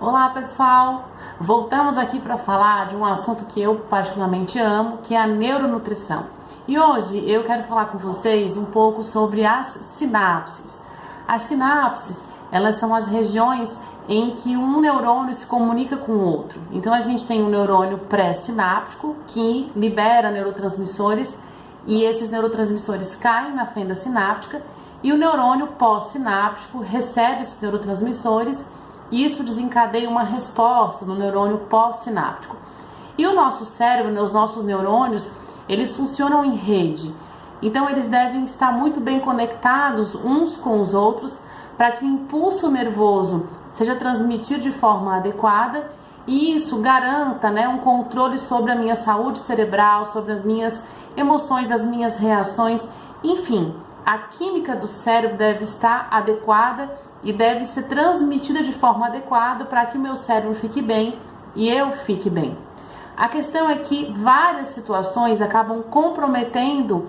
Olá pessoal, voltamos aqui para falar de um assunto que eu particularmente amo, que é a neuronutrição. E hoje eu quero falar com vocês um pouco sobre as sinapses. As sinapses, elas são as regiões em que um neurônio se comunica com o outro. Então a gente tem um neurônio pré-sináptico que libera neurotransmissores e esses neurotransmissores caem na fenda sináptica e o neurônio pós-sináptico recebe esses neurotransmissores e isso desencadeia uma resposta no neurônio pós-sináptico. E o nosso cérebro, os nossos neurônios, eles funcionam em rede. Então eles devem estar muito bem conectados uns com os outros para que o impulso nervoso seja transmitido de forma adequada e isso garanta, um controle sobre a minha saúde cerebral, sobre as minhas emoções, as minhas reações, enfim, a química do cérebro deve estar adequada e deve ser transmitida de forma adequada para que o meu cérebro fique bem e eu fique bem. A questão é que várias situações acabam comprometendo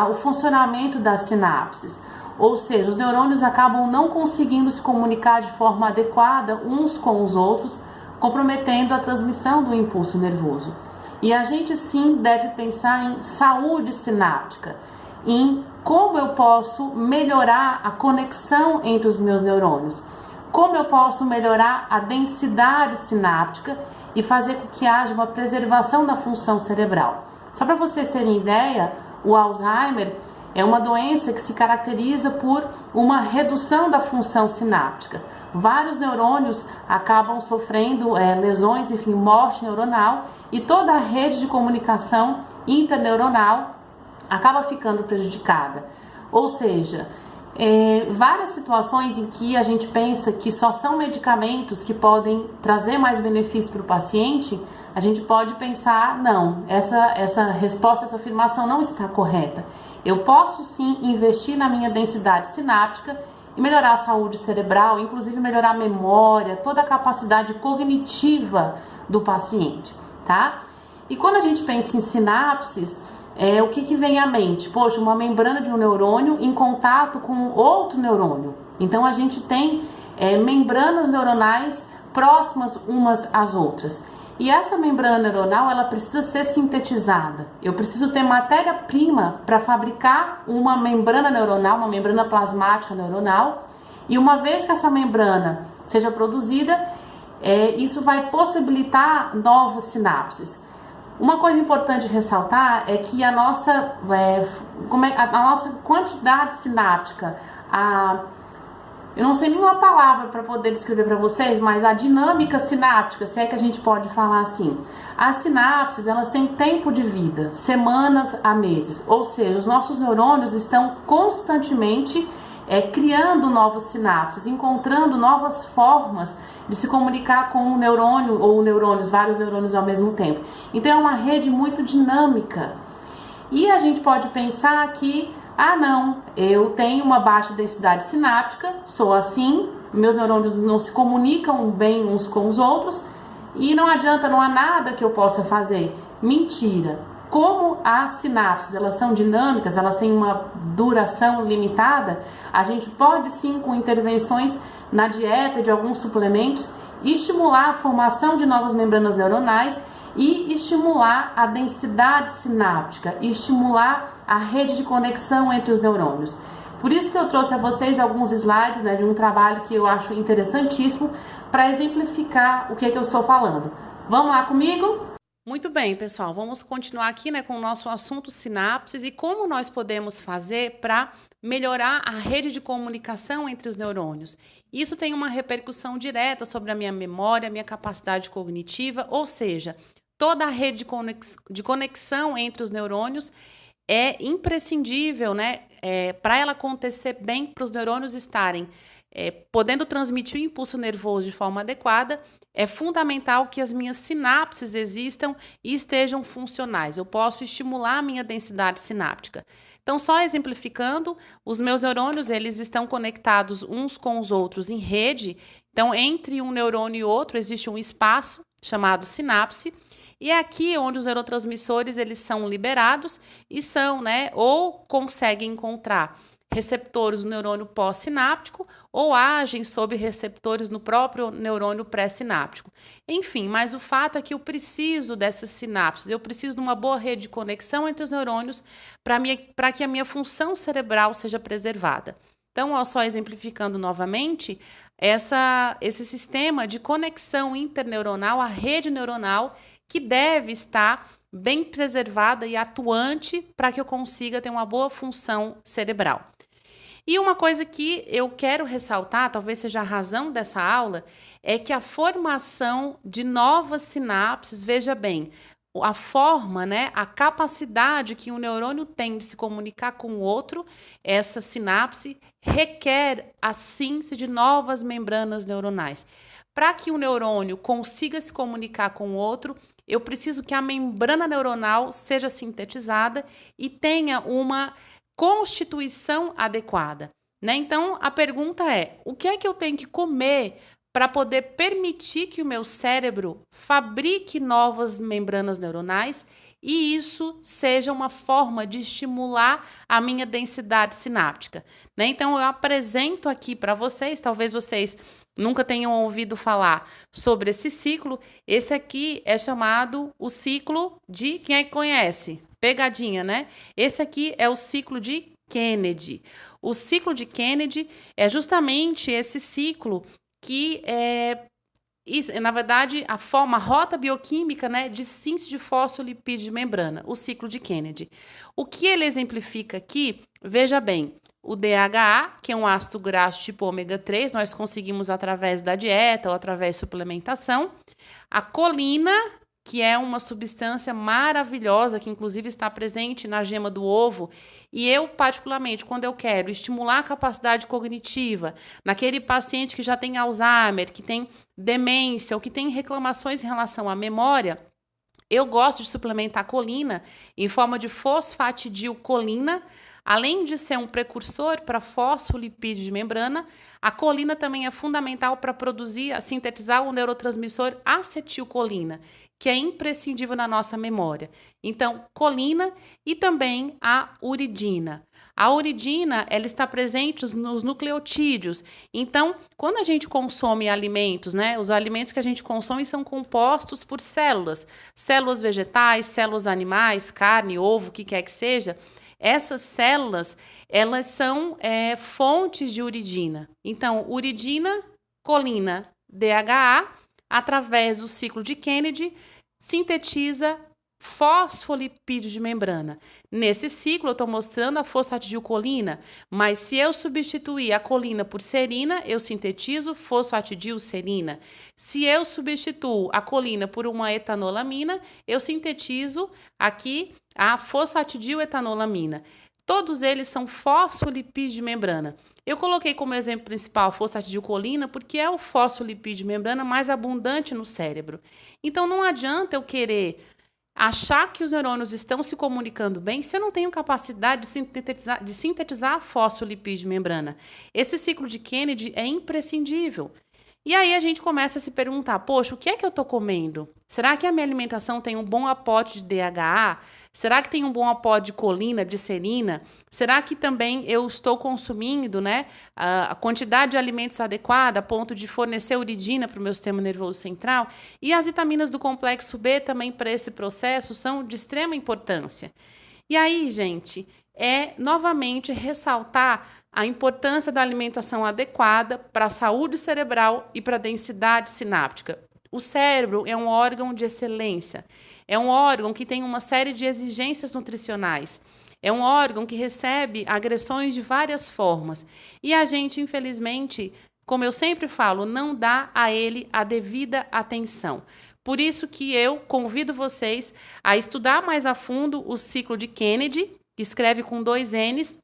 o funcionamento das sinapses, ou seja, os neurônios acabam não conseguindo se comunicar de forma adequada uns com os outros, comprometendo a transmissão do impulso nervoso. E a gente sim deve pensar em saúde sináptica, em como eu posso melhorar a conexão entre os meus neurônios, como eu posso melhorar a densidade sináptica e fazer com que haja uma preservação da função cerebral. Só para vocês terem ideia, o Alzheimer é uma doença que se caracteriza por uma redução da função sináptica. Vários neurônios acabam sofrendo lesões, enfim, morte neuronal e toda a rede de comunicação interneuronal acaba ficando prejudicada. Ou seja, várias situações em que a gente pensa que só são medicamentos que podem trazer mais benefício para o paciente, a gente pode pensar, não, essa resposta, essa afirmação não está correta. Eu posso sim investir na minha densidade sináptica e melhorar a saúde cerebral, inclusive melhorar a memória, toda a capacidade cognitiva do paciente, tá? E quando a gente pensa em sinapses, o que vem à mente? Poxa, uma membrana de um neurônio em contato com outro neurônio. Então a gente tem membranas neuronais próximas umas às outras. E essa membrana neuronal, ela precisa ser sintetizada. Eu preciso ter matéria-prima para fabricar uma membrana neuronal, uma membrana plasmática neuronal. E uma vez que essa membrana seja produzida, isso vai possibilitar novas sinapses. Uma coisa importante ressaltar é que a nossa quantidade sináptica, eu não sei nenhuma palavra para poder descrever para vocês, mas a dinâmica sináptica, se é que a gente pode falar assim, as sinapses, elas têm tempo de vida, semanas a meses, ou seja, os nossos neurônios estão constantemente criando novas sinapses, encontrando novas formas de se comunicar com um neurônio ou neurônios, vários neurônios ao mesmo tempo. Então é uma rede muito dinâmica. E a gente pode pensar que, não, eu tenho uma baixa densidade sináptica, sou assim, meus neurônios não se comunicam bem uns com os outros e não adianta, não há nada que eu possa fazer. Mentira! Como as sinapses, elas são dinâmicas, elas têm uma duração limitada, a gente pode sim, com intervenções na dieta de alguns suplementos, estimular a formação de novas membranas neuronais e estimular a densidade sináptica, e estimular a rede de conexão entre os neurônios. Por isso que eu trouxe a vocês alguns slides de um trabalho que eu acho interessantíssimo para exemplificar o que eu estou falando. Vamos lá comigo? Muito bem, pessoal, vamos continuar aqui com o nosso assunto sinapses e como nós podemos fazer para melhorar a rede de comunicação entre os neurônios. Isso tem uma repercussão direta sobre a minha memória, a minha capacidade cognitiva, ou seja, toda a rede de conexão entre os neurônios é imprescindível, para ela acontecer bem, para os neurônios estarem podendo transmitir o impulso nervoso de forma adequada. É fundamental que as minhas sinapses existam e estejam funcionais. Eu posso estimular a minha densidade sináptica. Então, só exemplificando, os meus neurônios, eles estão conectados uns com os outros em rede. Então, entre um neurônio e outro, existe um espaço chamado sinapse. E é aqui onde os neurotransmissores, eles são liberados e são, ou conseguem encontrar receptores do neurônio pós-sináptico ou agem sobre receptores no próprio neurônio pré-sináptico. Enfim, mas o fato é que eu preciso dessas sinapses, eu preciso de uma boa rede de conexão entre os neurônios para que a minha função cerebral seja preservada. Então, só exemplificando novamente, esse sistema de conexão interneuronal, a rede neuronal, que deve estar bem preservada e atuante para que eu consiga ter uma boa função cerebral. E uma coisa que eu quero ressaltar, talvez seja a razão dessa aula, é que a formação de novas sinapses, veja bem, a forma, né, a capacidade que um neurônio tem de se comunicar com o outro, essa sinapse requer a síntese de novas membranas neuronais. Para que o neurônio consiga se comunicar com o outro, eu preciso que a membrana neuronal seja sintetizada e tenha uma constituição adequada, né? Então, a pergunta é: o que é que eu tenho que comer para poder permitir que o meu cérebro fabrique novas membranas neuronais e isso seja uma forma de estimular a minha densidade sináptica, né? Então, eu apresento aqui para vocês, talvez vocês nunca tenham ouvido falar sobre esse ciclo. Esse aqui é chamado o ciclo de... Quem é que conhece? Pegadinha, né? Esse aqui é o ciclo de Kennedy. O ciclo de Kennedy é justamente esse ciclo que na verdade, a rota bioquímica, né, de síntese de fosfolipídio de membrana, o ciclo de Kennedy. O que ele exemplifica aqui, veja bem, o DHA, que é um ácido graxo tipo ômega 3, nós conseguimos através da dieta ou através de suplementação. A colina, que é uma substância maravilhosa, que inclusive está presente na gema do ovo. E eu, particularmente, quando eu quero estimular a capacidade cognitiva naquele paciente que já tem Alzheimer, que tem demência ou que tem reclamações em relação à memória, eu gosto de suplementar colina em forma de fosfatidilcolina. Além de ser um precursor para fosfolipídio de membrana, a colina também é fundamental para sintetizar o neurotransmissor acetilcolina, que é imprescindível na nossa memória. Então, colina e também a uridina. A uridina, ela está presente nos nucleotídeos. Então, quando a gente consome alimentos, né, os alimentos que a gente consome são compostos por células vegetais, células animais, carne, ovo, o que quer que seja. Essas células, elas são fontes de uridina. Então, uridina, colina, DHA, através do ciclo de Kennedy, sintetiza fosfolipídio de membrana. Nesse ciclo, eu estou mostrando a fosfatidilcolina, mas se eu substituir a colina por serina, eu sintetizo fosfatidilserina. Se eu substituo a colina por uma etanolamina, eu sintetizo aqui a fosfatidiletanolamina. Todos eles são fosfolipídios de membrana. Eu coloquei como exemplo principal a fosfatidilcolina porque é o fosfolipídio de membrana mais abundante no cérebro. Então, não adianta eu querer achar que os neurônios estão se comunicando bem se eu não tenho capacidade de sintetizar fosfolipídio de membrana. Esse ciclo de Kennedy é imprescindível. E aí a gente começa a se perguntar, poxa, o que é que eu estou comendo? Será que a minha alimentação tem um bom aporte de DHA? Será que tem um bom aporte de colina, de serina? Será que também eu estou consumindo, né, a quantidade de alimentos adequada a ponto de fornecer uridina para o meu sistema nervoso central? E as vitaminas do complexo B também para esse processo são de extrema importância. E aí, gente, novamente ressaltar a importância da alimentação adequada para a saúde cerebral e para a densidade sináptica. O cérebro é um órgão de excelência, é um órgão que tem uma série de exigências nutricionais, é um órgão que recebe agressões de várias formas e a gente, infelizmente, como eu sempre falo, não dá a ele a devida atenção. Por isso que eu convido vocês a estudar mais a fundo o ciclo de Kennedy, que escreve com 2 N's,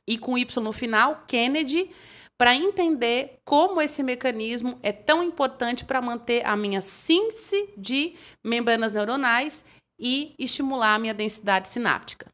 e com Y no final, Kennedy, para entender como esse mecanismo é tão importante para manter a minha síntese de membranas neuronais e estimular a minha densidade sináptica.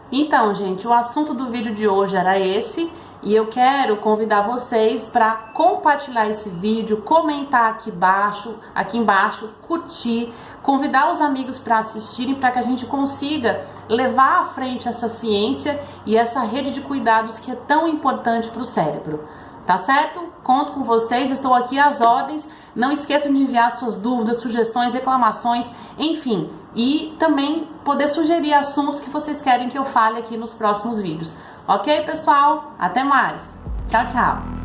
Então, gente, o assunto do vídeo de hoje era esse E eu quero convidar vocês para compartilhar esse vídeo, comentar aqui embaixo, curtir, convidar os amigos para assistirem, para que a gente consiga levar à frente essa ciência e essa rede de cuidados que é tão importante para o cérebro. Tá certo? Conto com vocês, estou aqui às ordens. Não esqueçam de enviar suas dúvidas, sugestões, reclamações, enfim. E também poder sugerir assuntos que vocês querem que eu fale aqui nos próximos vídeos. Ok, pessoal? Até mais. Tchau, tchau.